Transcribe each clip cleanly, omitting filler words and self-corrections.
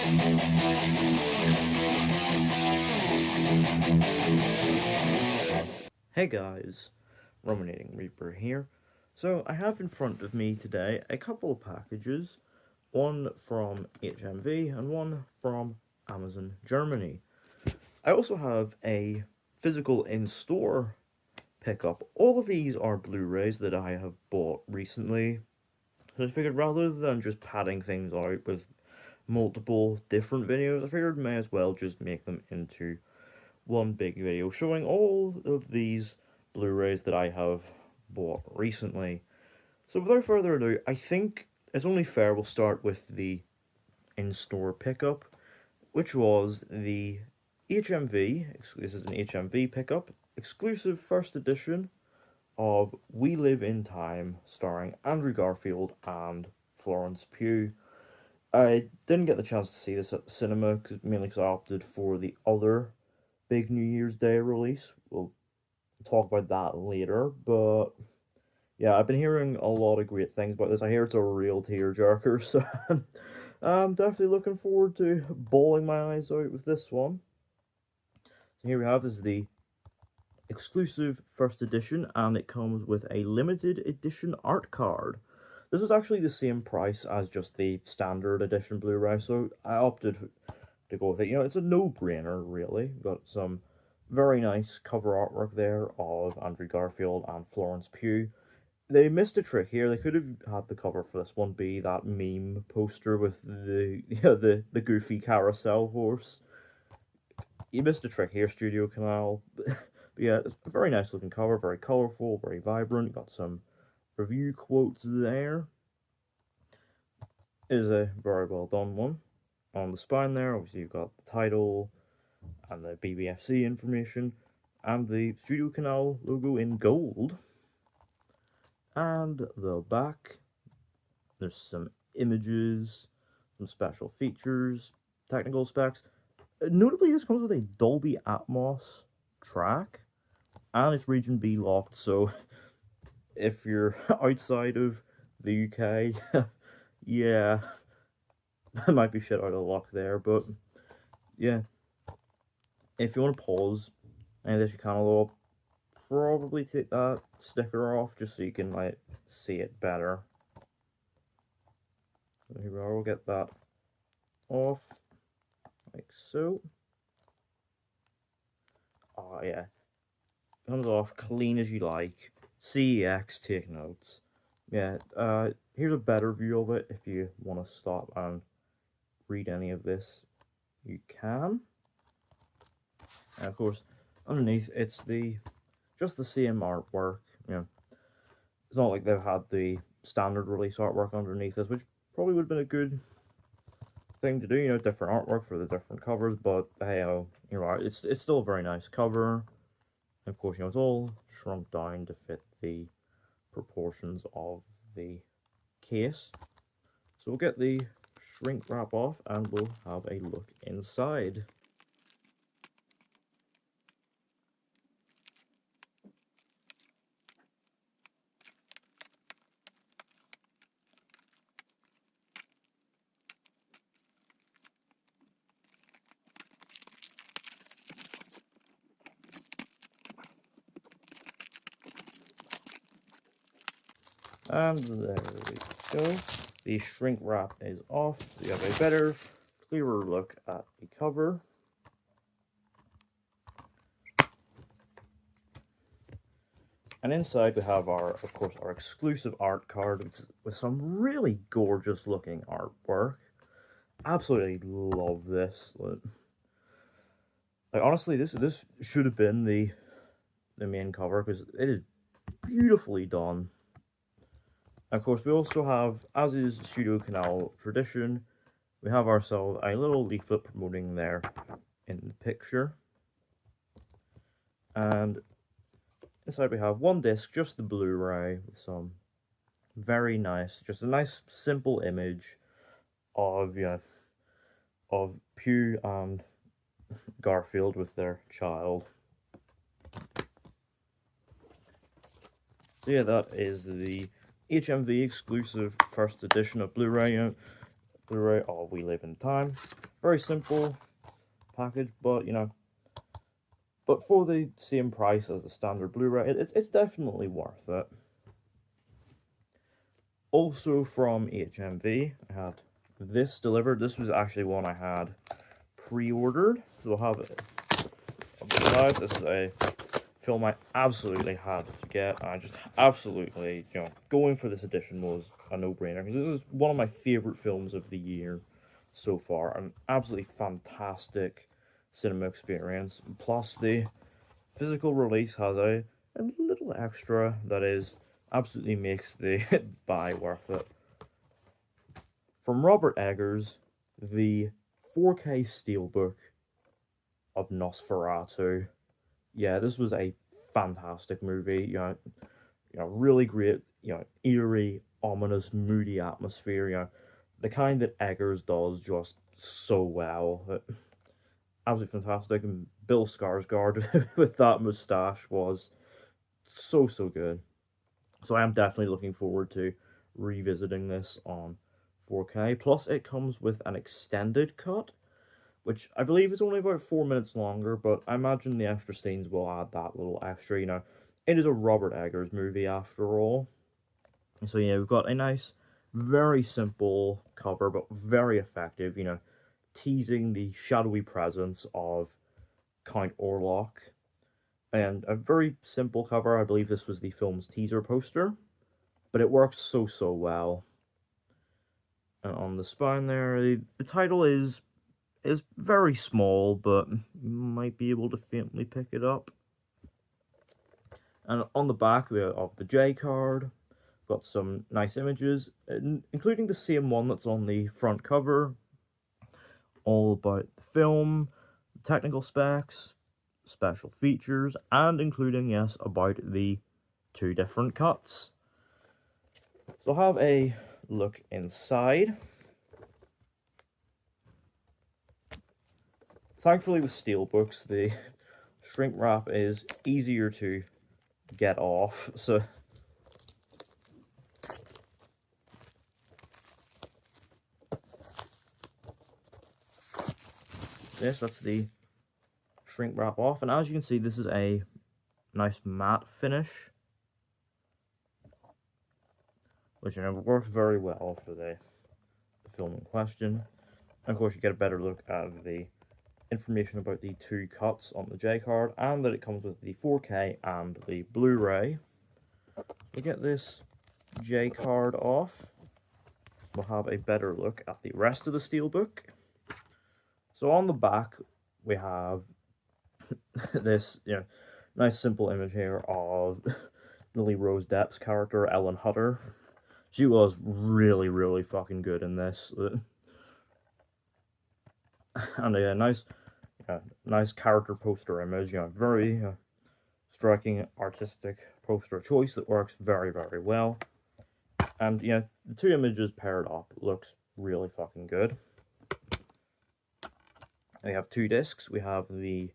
Hey guys, Ruminating Reaper here. So I have in front of me today a couple of packages, one from HMV and one from Amazon Germany. I also have a physical in-store pickup. All of these are Blu-rays that I have bought recently. So I figured rather than just padding things out with multiple different videos, I figured may as well just make them into one big video showing all of these Blu-rays that I have bought recently. So without further ado, I think it's only fair we'll start with the in-store pickup, which was the HMV, this is an HMV pickup, exclusive first edition of We Live in Time, starring Andrew Garfield and Florence Pugh. I didn't get the chance to see this at the cinema, mainly because I opted for the other big New Year's Day release. We'll talk about that later, but yeah, I've been hearing a lot of great things about this. I hear it's a real tearjerker, so I'm definitely looking forward to bawling my eyes out with this one. So here we have is the exclusive first edition, and it comes with a limited edition art card. This was actually the same price as just the standard edition Blu-ray, so I opted to go with it. You know, it's a no-brainer, really. Got some very nice cover artwork there of Andrew Garfield and Florence Pugh. They missed a trick here. They could have had the cover for this one be that meme poster with the the goofy carousel horse. You missed a trick here, Studio Canal. But yeah, it's a very nice looking cover, very colourful, very vibrant. Got some review quotes there. It is a very well done one. On the spine there, obviously you've got the title and the BBFC information and the Studio Canal logo in gold. And the back, there's some images, some special features, technical specs. Notably, this comes with a Dolby Atmos track, and it's Region B locked, so if you're outside of the UK, yeah, that might be shit out of luck there, but yeah. If you want to pause and this you can, although I'll probably take that sticker off just so you can like see it better. So here we are, we'll get that off like so. Oh yeah, comes off clean as you like. CEX, take notes. Yeah, here's a better view of it. If you want to stop and read any of this, you can. And of course, underneath it's just the same artwork. You know, it's not like they've had the standard release artwork underneath this, which probably would have been a good thing to do. You know, different artwork for the different covers, but hey, you know, it's still a very nice cover. And of course, you know, it's all shrunk down to fit the proportions of the case. So we'll get the shrink wrap off and we'll have a look inside. And there we go. The shrink wrap is off. So you have a better, clearer look at the cover. And inside we have of course, our exclusive art card with some really gorgeous looking artwork. Absolutely love this. Like honestly, this should have been the main cover because it is beautifully done. Of course, we also have, as is Studio Canal tradition, we have ourselves a little leaflet promoting there in the picture. And inside we have one disc, just the Blu-ray, with some very nice, just a nice simple image of, you know, of Pugh and Garfield with their child. So yeah, that is the HMV exclusive first edition of Blu-ray. Blu-ray, oh, We Live in Time. very simple package, but, you know, but for the same price as the standard Blu-ray, it's definitely worth it. Also from HMV, I had this delivered. This was actually one I had pre-ordered, so I'll have it beside. This is a film I absolutely had to get. I just absolutely, you know, going for this edition was a no-brainer, because this is one of my favorite films of the year so far. An absolutely fantastic cinema experience. Plus, the physical release has a little extra that is absolutely makes the buy worth it. From Robert Eggers, the 4K Steelbook of Nosferatu. Yeah, this was a fantastic movie. You know, really great, you know, eerie, ominous, moody atmosphere. You know, the kind that Eggers does just so well. Absolutely fantastic. And Bill Skarsgård with that moustache was so good. So I am definitely looking forward to revisiting this on 4K. Plus, it comes with an extended cut, which I believe is only about 4 minutes longer, but I imagine the extra scenes will add that little extra, you know. It is a Robert Eggers movie after all. So, yeah, we've got a nice, very simple cover, but very effective, you know, teasing the shadowy presence of Count Orlok. And a very simple cover. I believe this was the film's teaser poster, but it works so well. And on the spine there, the title is very small, but you might be able to faintly pick it up. And on the back of the J card, got some nice images, including the same one that's on the front cover, all about the film, technical specs, special features, and including, yes, about the 2 different cuts. So I'll have a look inside. Thankfully with steelbooks, the shrink wrap is easier to get off, so yes, that's the shrink wrap off, and as you can see, this is a nice matte finish, which, you know, works very well for the film in question. And of course, you get a better look at the information about the 2 cuts on the J card, and that it comes with the 4K and the Blu-ray. We get this J card off, we'll have a better look at the rest of the steelbook. So on the back, we have this, you know, nice simple image here of Lily Rose Depp's character, Ellen Hutter. She was really fucking good in this. And a nice character poster image, you know, very striking artistic poster choice that works very well. And, you know, the 2 images paired up looks really fucking good. We have 2 discs. We have the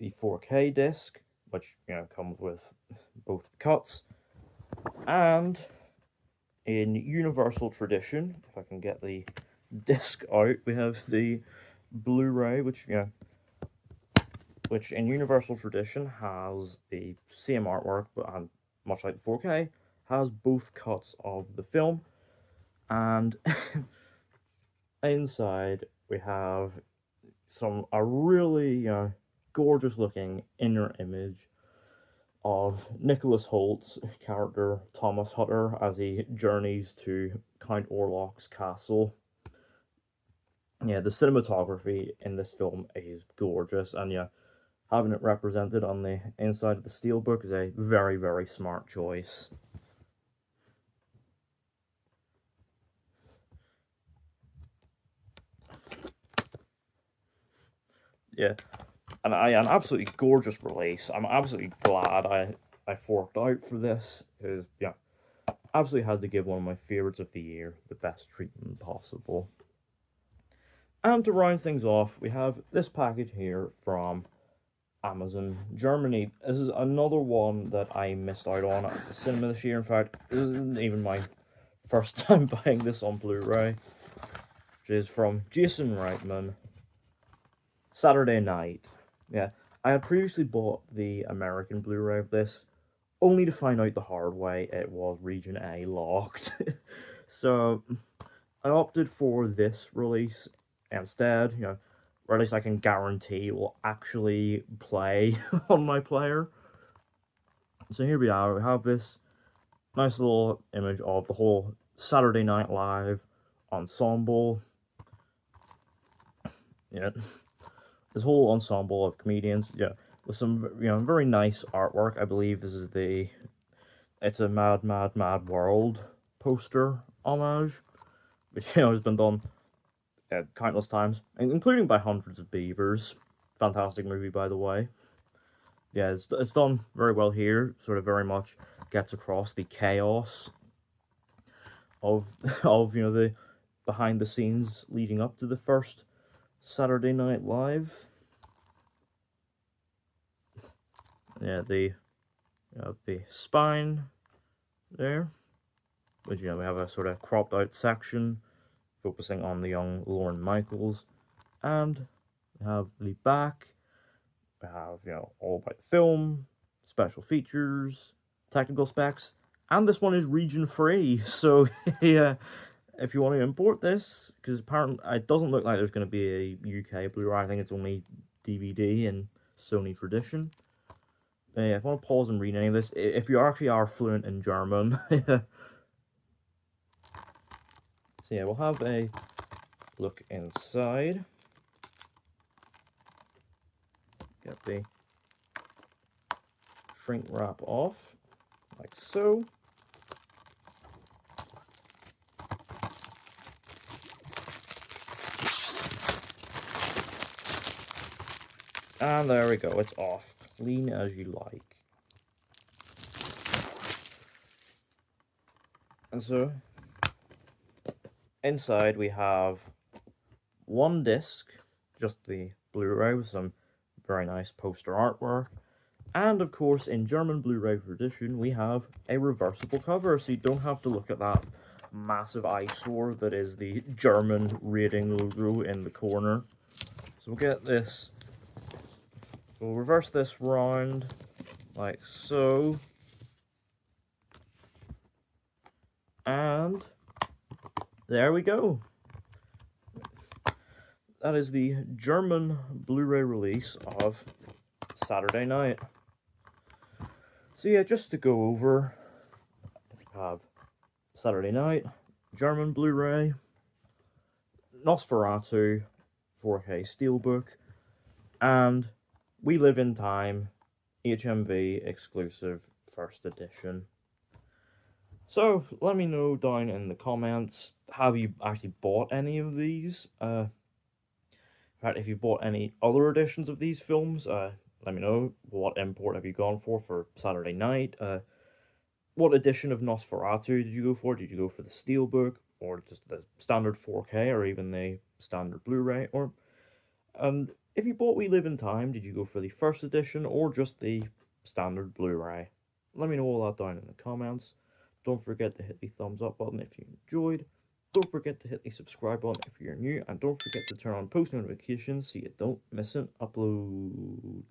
4K disc, which, you know, comes with both cuts, and in universal tradition, if I can get the disc out, we have the Blu-ray, which, you know, which in universal tradition has the same artwork, but much like the 4K, has both cuts of the film. And inside we have a really, you know, gorgeous looking inner image of Nicholas Holt's character Thomas Hutter as he journeys to Count Orlok's castle. Yeah, the cinematography in this film is gorgeous, and yeah, having it represented on the inside of the steelbook is a very smart choice. Yeah, and an absolutely gorgeous release. I'm absolutely glad I forked out for this, because, yeah, absolutely had to give one of my favourites of the year the best treatment possible. And to round things off, we have this package here from Amazon Germany. This is another one that I missed out on at the cinema this year. In fact, this isn't even my first time buying this on Blu-ray. which is from Jason Reitman, Saturday Night. Yeah, I had previously bought the American Blu-ray of this, only to find out the hard way it was Region A locked. So I opted for this release instead, or at least I can guarantee it will actually play on my player. So here we are, we have this nice little image of the whole Saturday Night Live ensemble. Yeah, this whole ensemble of comedians, with some, very nice artwork. I believe this is it's a Mad, Mad, Mad World poster homage, which, has been done countless times, including by Hundreds of Beavers. Fantastic movie, by the way. Yeah, it's done very well here, sort of very much gets across the chaos of, the behind the scenes leading up to the first Saturday Night Live. Yeah, the spine there, which, we have a sort of cropped out section focusing on the young Lorne Michaels, and we have the back. We have, all about the film, special features, technical specs, and this one is region free, so yeah, if you want to import this, because apparently it doesn't look like there's going to be a UK Blu-ray. I think it's only DVD in Sony tradition. Yeah, if I want to pause and read any of this, if you actually are fluent in German, so yeah, we'll have a look inside. Get the shrink wrap off, like so. And there we go, it's off. Clean as you like. And so, inside we have one disc, just the Blu-ray with some very nice poster artwork. And of course, in German Blu-ray tradition, we have a reversible cover, so you don't have to look at that massive eyesore that is the German rating logo in the corner. So we'll get this, we'll reverse this round, like so. And there we go. That is the German Blu-ray release of Saturday Night. So yeah, just to go over, we have Saturday Night, German Blu-ray, Nosferatu, 4K Steelbook, and We Live in Time, HMV exclusive first edition. So, let me know down in the comments, have you actually bought any of these? In fact, if you bought any other editions of these films, let me know. What import have you gone for Saturday Night? What edition of Nosferatu did you go for? Did you go for the Steelbook, or just the standard 4K, or even the standard Blu-ray? Or, if you bought We Live in Time, did you go for the first edition, or just the standard Blu-ray? Let me know all that down in the comments. Don't forget to hit the thumbs up button if you enjoyed. Don't forget to hit the subscribe button if you're new, and don't forget to turn on post notifications so you don't miss an upload.